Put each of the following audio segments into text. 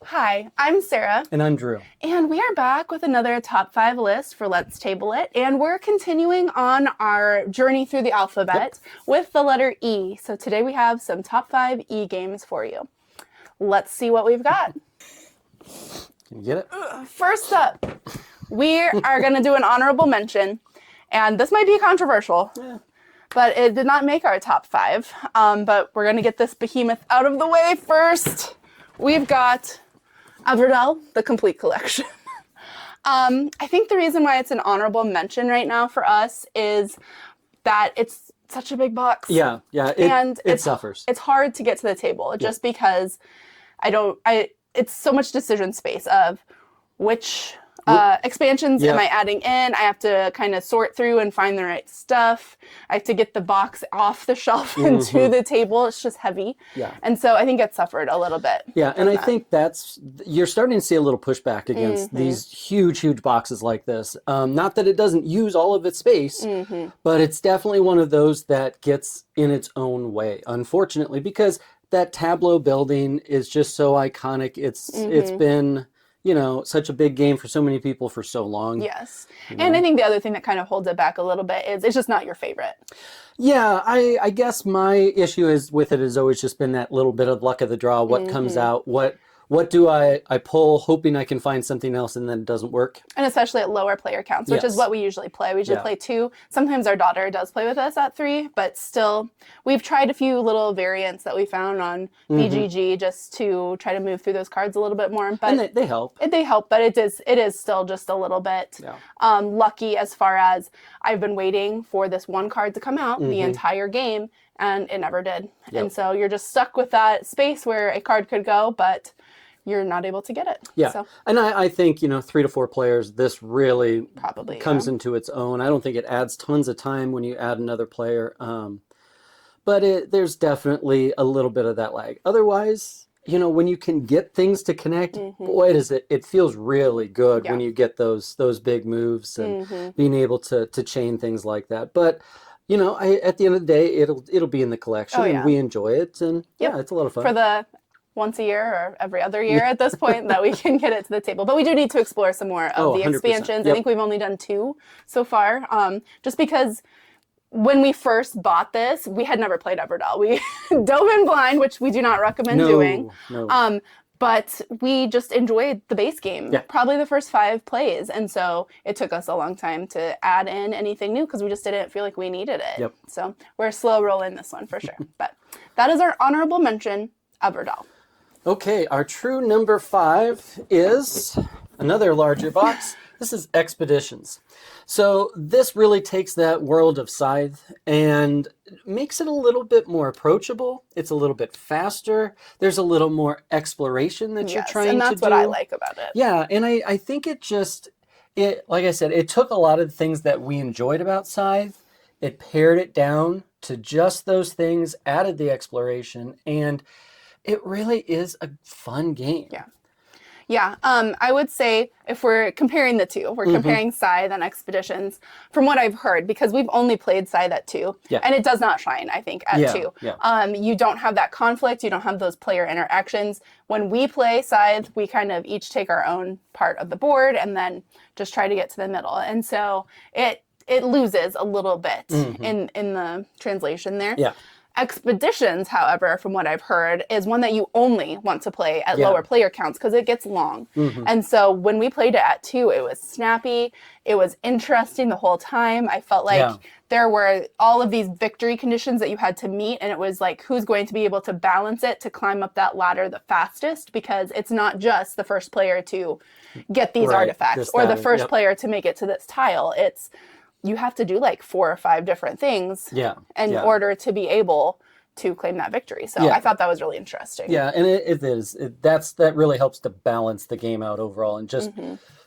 Hi, I'm Sarah. And I'm Drew. And we are back with another top 5 list for Let's Table It. And we're continuing on our journey through the alphabet with the letter E. So today we have some top 5 E games for you. Let's see what we've got. Can you get it? First up, we are going to do an honorable mention. And this might be controversial. Yeah. But it did not make our top 5. But we're going to get this behemoth out of the way first. We've got Everdell, the complete collection. I think the reason why it's an honorable mention right now for us is that it's such a big box. Yeah, it suffers. It's hard to get to the table just because it's so much decision space of which expansions am I adding in. I have to kind of sort through and find the right stuff. I have to get the box off the shelf into the table. It's just heavy. Yeah. And so I think it suffered a little bit. Yeah, and I think you're starting to see a little pushback against these huge boxes like this. Not that it doesn't use all of its space, but it's definitely one of those that gets in its own way, unfortunately, because that tableau building is just so iconic. It's been, such a big game for so many people for so long. Yes. And I think the other thing that kind of holds it back a little bit is it's just not your favorite. Yeah, I guess my issue with it has always just been that little bit of luck of the draw. What comes out, what do I pull, hoping I can find something else, and then it doesn't work. And especially at lower player counts, which is what we usually play. We usually play 2. Sometimes our daughter does play with us at 3, but still, we've tried a few little variants that we found on BGG just to try to move through those cards a little bit more. But and they help. They help, but it is still just a little bit lucky as far as I've been waiting for this one card to come out the entire game, and it never did. Yep. And so you're just stuck with that space where a card could go, but you're not able to get it. Yeah, so. And I think, 3 to 4 players, this really probably comes into its own. I don't think it adds tons of time when you add another player, but there's definitely a little bit of that lag. Otherwise, when you can get things to connect, boy, it feels really good when you get those big moves and being able to chain things like that. But at the end of the day, it'll be in the collection, and we enjoy it, and it's a lot of fun. For the once a year or every other year at this point that we can get it to the table. But we do need to explore some more of the expansions. I think we've only done 2 so far, just because when we first bought this, we had never played Everdell. We dove in blind, which we do not recommend doing. No. But we just enjoyed the base game, probably the first 5 plays. And so it took us a long time to add in anything new because we just didn't feel like we needed it. Yep. So we're slow rolling this one for sure. But that is our honorable mention, Everdell. Okay, our true number 5 is another larger box. This is Expeditions. So this really takes that world of Scythe and makes it a little bit more approachable. It's a little bit faster. There's a little more exploration that you're trying to do. And that's what I like about it. Yeah, and I think it like I said, it took a lot of the things that we enjoyed about Scythe. It pared it down to just those things, added the exploration, and it really is a fun game. Yeah. Yeah, I would say if we're comparing the 2, we're comparing Scythe and Expeditions, from what I've heard, because we've only played Scythe at 2, and it does not shine, I think, at 2. Yeah. You don't have that conflict, you don't have those player interactions. When we play Scythe, we kind of each take our own part of the board and then just try to get to the middle. And so it loses a little bit in the translation there. Yeah. Expeditions, however, from what I've heard, is one that you only want to play at lower player counts because it gets long. And so when we played it at 2, it was snappy. It was interesting the whole time. I felt like there were all of these victory conditions that you had to meet, and it was like, who's going to be able to balance it to climb up that ladder the fastest? Because it's not just the first player to get these artifacts or the first player to make it to this tile. It's you have to do like 4 or 5 different things in order to be able to claim that victory. So I thought that was really interesting. Yeah, and it is. That really helps to balance the game out overall and just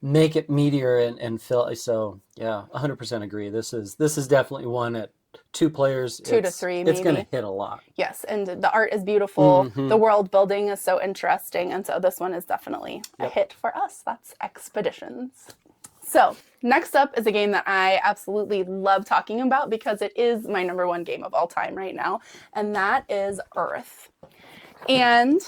make it meatier and fill. So yeah, 100% agree. This is definitely one at 2 players. 2 to 3 maybe. It's going to hit a lot. Yes, and the art is beautiful. The world building is so interesting. And so this one is definitely a hit for us. That's Expeditions. So next up is a game that I absolutely love talking about because it is my #1 game of all time right now, and that is Earth. And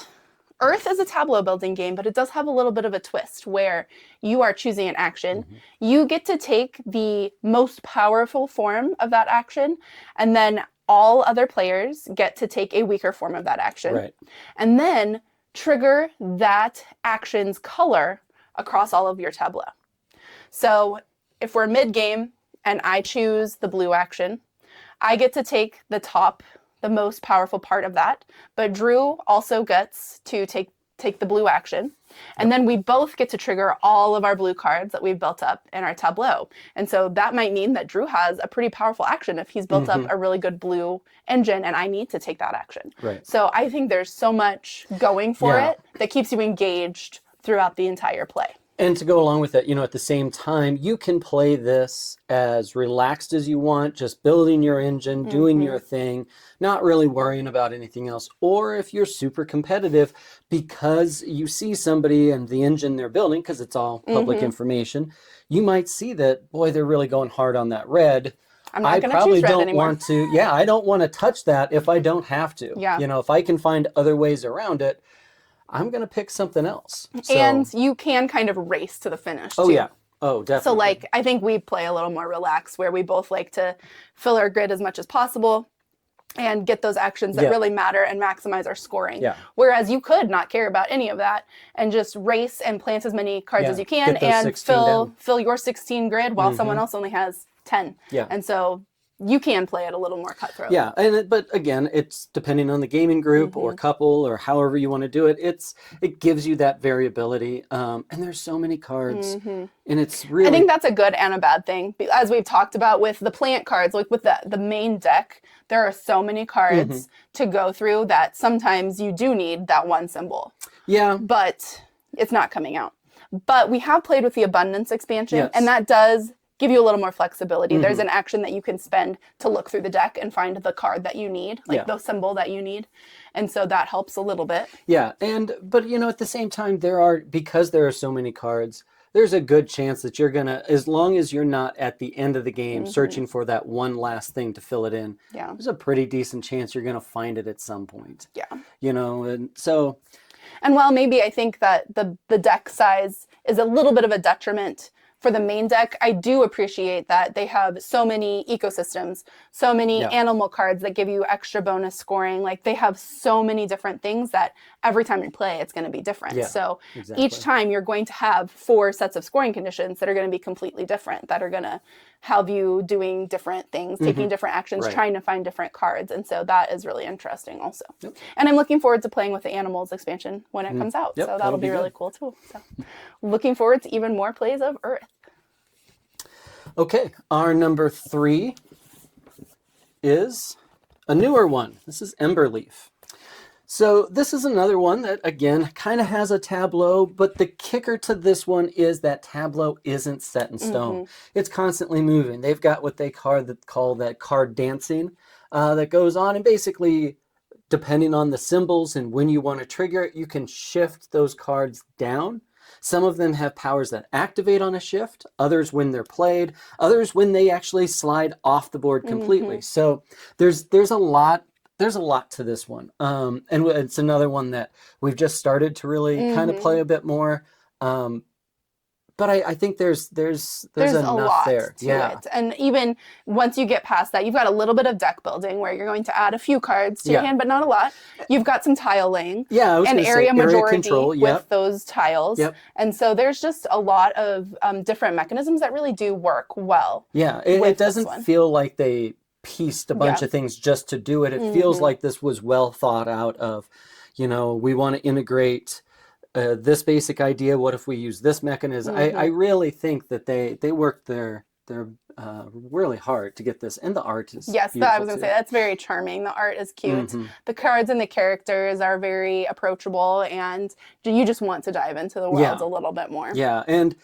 Earth is a tableau building game, but it does have a little bit of a twist where you are choosing an action. You get to take the most powerful form of that action, and then all other players get to take a weaker form of that action. Right. And then trigger that action's color across all of your tableau. So if we're mid-game and I choose the blue action, I get to take the most powerful part of that, but Drew also gets to take the blue action. And then we both get to trigger all of our blue cards that we've built up in our tableau. And so that might mean that Drew has a pretty powerful action if he's built up a really good blue engine and I need to take that action. Right. So I think there's so much going for it that keeps you engaged throughout the entire play. And to go along with it, at the same time, you can play this as relaxed as you want, just building your engine, doing your thing, not really worrying about anything else. Or if you're super competitive because you see somebody and the engine they're building, because it's all public information, you might see that, boy, they're really going hard on that red. I probably don't want to, I don't want to touch that if I don't have to. Yeah. If I can find other ways around it, I'm going to pick something else. And you can kind of race to the finish, too. Oh, yeah. Oh, definitely. So, I think we play a little more relaxed, where we both like to fill our grid as much as possible and get those actions that really matter and maximize our scoring. Yeah. Whereas you could not care about any of that and just race and plant as many cards as you can and fill your 16 grid while someone else only has 10. Yeah. And so you can play it a little more cutthroat. Yeah, but again, it's depending on the gaming group or couple or however you want to do it. It gives you that variability, and there's so many cards, and it's really. I think that's a good and a bad thing, as we've talked about with the plant cards, like with the main deck. There are so many cards to go through that sometimes you do need that one symbol. Yeah, but it's not coming out. But we have played with the abundance expansion, and that does give you a little more flexibility. There's an action that you can spend to look through the deck and find the card that you need, the symbol that you need. And so that helps a little bit. Yeah, but at the same time, because there are so many cards, there's a good chance that you're going to, as long as you're not at the end of the game searching for that one last thing to fill it in, there's a pretty decent chance you're going to find it at some point. Yeah. And so. And while maybe I think that the deck size is a little bit of a detriment for the main deck, I do appreciate that they have so many ecosystems, so many animal cards that give you extra bonus scoring. They have so many different things that every time you play, it's going to be different. Yeah, so exactly. Each time you're going to have 4 sets of scoring conditions that are going to be completely different, that are going to have you doing different things, taking different actions, trying to find different cards. And so that is really interesting also. Yep. And I'm looking forward to playing with the animals expansion when it comes out. So that'll be really cool too. So looking forward to even more plays of Earth. Okay, our #3 is a newer one. This is Emberleaf. So this is another one that, again, kind of has a tableau, but the kicker to this one is that tableau isn't set in stone. It's constantly moving. They've got what they call that card dancing that goes on, and basically, depending on the symbols and when you want to trigger it, you can shift those cards down. Some of them have powers that activate on a shift, others when they're played, others when they actually slide off the board completely. So there's a lot to this one. And it's another one that we've just started to really kind of play a bit more. But I think there's enough a lot there. To it. And even once you get past that, you've got a little bit of deck building where you're going to add a few cards to your hand, but not a lot. You've got some tile laying and area majority control, with those tiles. And so there's just a lot of different mechanisms that really do work well. Yeah, it doesn't feel like they pieced a bunch of things just to do it. It feels like this was well thought out of, we want to integrate this basic idea. What if we use this mechanism? I really think that they worked their really hard to get this, and the art is I was going to say that's very charming. The art is cute. The cards and the characters are very approachable, and you just want to dive into the world a little bit more. Yeah, and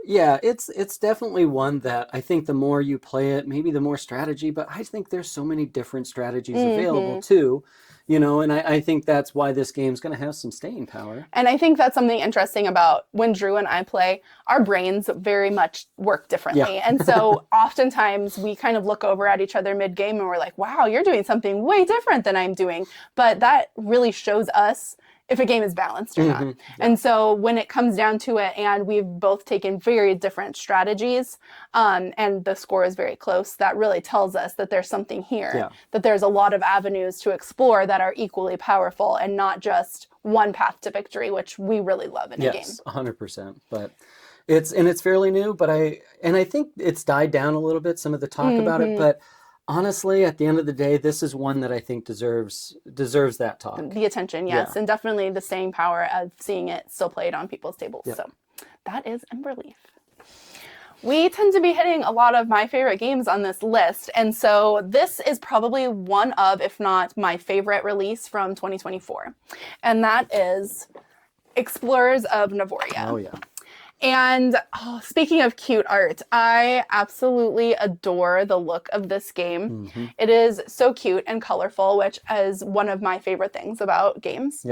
Yeah, it's definitely one that I think the more you play it, maybe the more strategy, but I think there's so many different strategies available too, and I think that's why this game's going to have some staying power. And I think that's something interesting about when Drew and I play, our brains very much work differently. Yeah. And so oftentimes we kind of look over at each other mid-game and we're like, wow, you're doing something way different than I'm doing. But that really shows us if a game is balanced or not. Yeah. And so when it comes down to it, and we've both taken very different strategies, and the score is very close, that really tells us that there's something here, that there's a lot of avenues to explore that are equally powerful and not just one path to victory, which we really love in a game. Yes, 100%. But it's fairly new, but I think it's died down a little bit, some of the talk about it, but honestly, at the end of the day, this is one that I think deserves that talk. The attention, yes, and definitely the staying power of seeing it still played on people's tables. So that is Emberleaf. We tend to be hitting a lot of my favorite games on this list, and so this is probably one of, if not my favorite release from 2024, and that is Explorers of Navoria. Oh, yeah. And speaking of cute art, I absolutely adore the look of this game. It is so cute and colorful, which is one of my favorite things about games.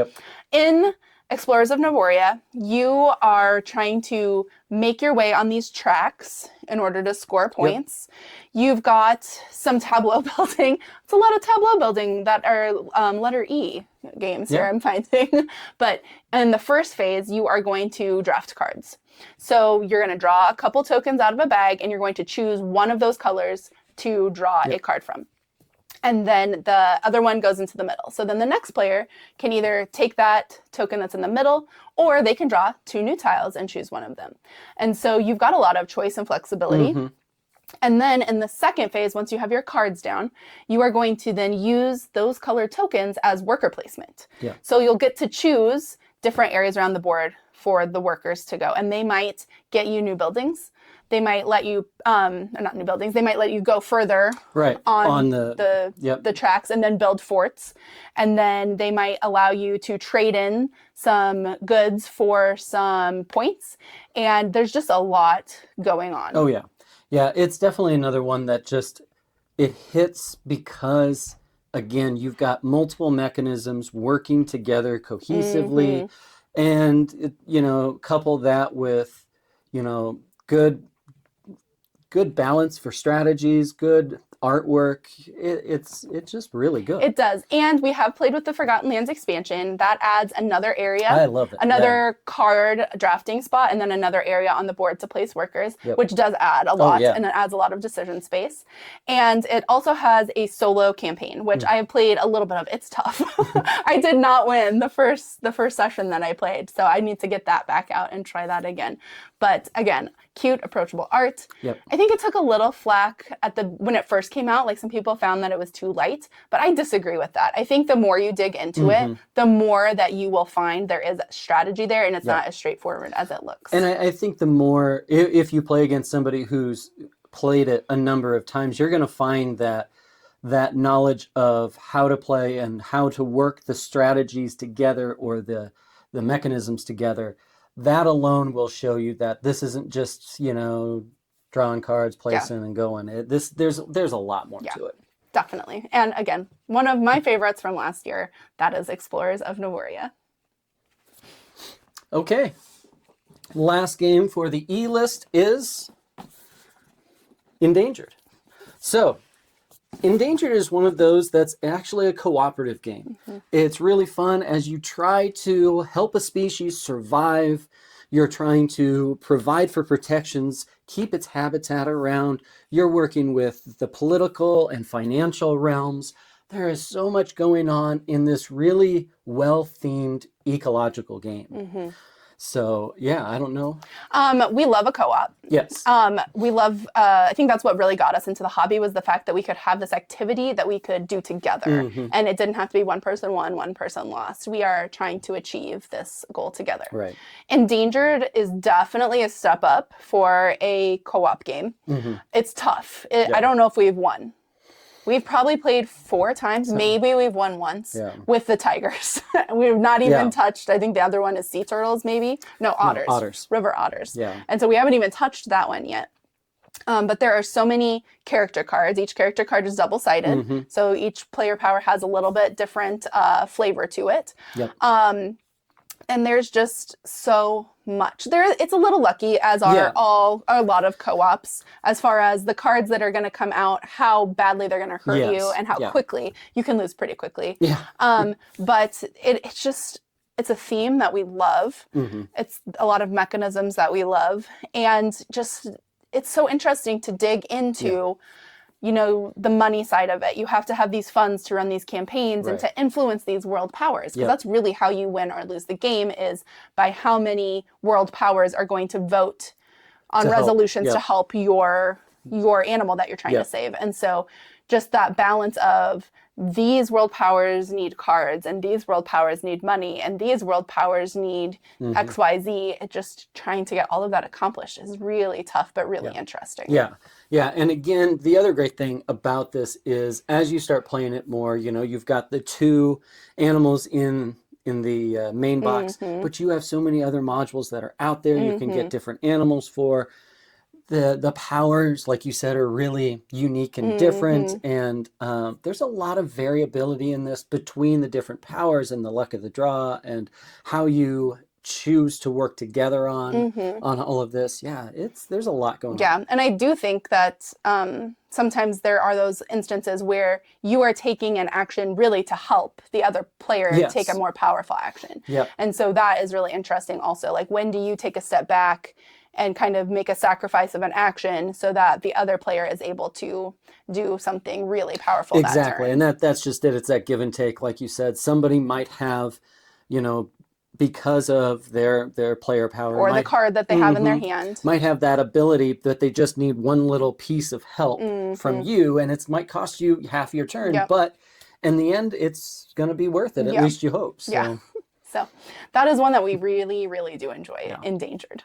In Explorers of Navoria, you are trying to make your way on these tracks in order to score points. You've got some tableau building. It's a lot of tableau building that are letter E games here, I'm finding. But in the first phase, you are going to draft cards. So you're going to draw a couple tokens out of a bag, and you're going to choose one of those colors to draw a card from. And then the other one goes into the middle. So then the next player can either take that token that's in the middle, or they can draw 2 new tiles and choose one of them. And so you've got a lot of choice and flexibility. And then in the second phase, once you have your cards down, you are going to then use those colored tokens as worker placement. So you'll get to choose different areas around the board for the workers to go. And they might get you new buildings. They might let you, not new buildings, they might let you go further on the tracks and then build forts. And then they might allow you to trade in some goods for some points. And there's just a lot going on. Oh, yeah. Yeah, it's definitely another one that it hits because, again, you've got multiple mechanisms working together cohesively. And, couple that with, good balance for strategies, good artwork. It's just really good. It does. And we have played with the Forgotten Lands expansion. That adds another area. I love it. Another card drafting spot, and then another area on the board to place workers, which does add a lot, and it adds a lot of decision space. And it also has a solo campaign, which I have played a little bit of. It's tough. I did not win the first session that I played, so I need to get that back out and try that again. But again, cute, approachable art. I think it took a little flack when it first came out. Like, some people found that it was too light, but I disagree with that. I think the more you dig into it, the more that you will find there is strategy there, and it's not as straightforward as it looks. And I think the more, if you play against somebody who's played it a number of times, you're going to find that knowledge of how to play and how to work the strategies together, or the mechanisms together, that alone will show you that this isn't just, drawing cards, placing and going. There's a lot more to it. Definitely. And again, one of my favorites from last year, that is Explorers of Navoria. Okay. Last game for the E list is Endangered. So, Endangered is one of those that's actually a cooperative game. It's really fun as you try to help a species survive. You're trying to provide for protections, keep its habitat around. You're working with the political and financial realms. There is so much going on in this really well-themed ecological game. So, yeah, I don't know. We love a co-op. Yes. We love, I think that's what really got us into the hobby, was the fact that we could have this activity that we could do together. And it didn't have to be one person won, one person lost. We are trying to achieve this goal together. Right. Endangered is definitely a step up for a co-op game. It's tough. I don't know if we've won. We've probably played 4 times. Maybe we've won once with the tigers. We've not even touched, I think the other one is sea turtles, maybe. No, otters. No, otters. River otters. Yeah. And so we haven't even touched that one yet. But there are so many character cards. Each character card is double-sided. So each player power has a little bit different flavor to it. Yep. And there's just so much. It's a little lucky, as are a lot of co-ops, as far as the cards that are going to come out, how badly they're going to hurt you, and how quickly. You can lose pretty quickly. Yeah. But it's a theme that we love. It's a lot of mechanisms that we love. And just, it's so interesting to dig into you know, the money side of it. You have to have these funds to run these campaigns and to influence these world powers. Because that's really how you win or lose the game, is by how many world powers are going to vote on resolutions to help your animal that you're trying to save. And so just that balance of these world powers need cards, and these world powers need money, and these world powers need X, Y, Z. It just trying to get all of that accomplished is really tough, but really interesting. Yeah. And again, the other great thing about this is as you start playing it more, you know, you've got the 2 animals in the main box, but you have so many other modules that are out there. You can get different animals for. The powers, like you said, are really unique and different, and there's a lot of variability in this between the different powers and the luck of the draw and how you choose to work together on all of this. Yeah, there's a lot going on. Yeah, and I do think that sometimes there are those instances where you are taking an action really to help the other player take a more powerful action. And so that is really interesting also. Like, when do you take a step back and kind of make a sacrifice of an action so that the other player is able to do something really powerful that turn. And that's just it. It's that give and take. Like you said, somebody might have, you know, because of their player power. Or the card that they have in their hand. Might have that ability that they just need one little piece of help from you, and it might cost you half your turn, but in the end, it's going to be worth it. At least you hope. So. So that is one that we really, really do enjoy, Endangered.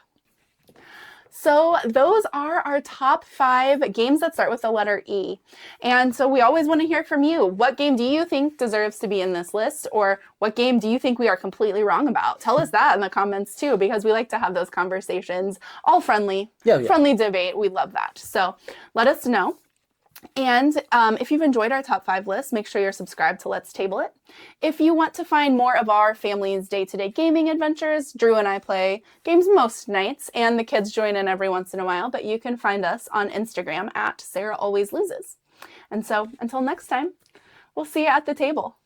So those are our top 5 games that start with the letter E. And so we always want to hear from you. What game do you think deserves to be in this list? Or what game do you think we are completely wrong about? Tell us that in the comments too, because we like to have those conversations. All friendly, friendly debate. We love that. So let us know. And if you've enjoyed our top 5 list, make sure you're subscribed to Let's Table It. If you want to find more of our family's day-to-day gaming adventures, Drew and I play games most nights, and the kids join in every once in a while, but you can find us on Instagram at Sara Always Loses. And so until next time, we'll see you at the table.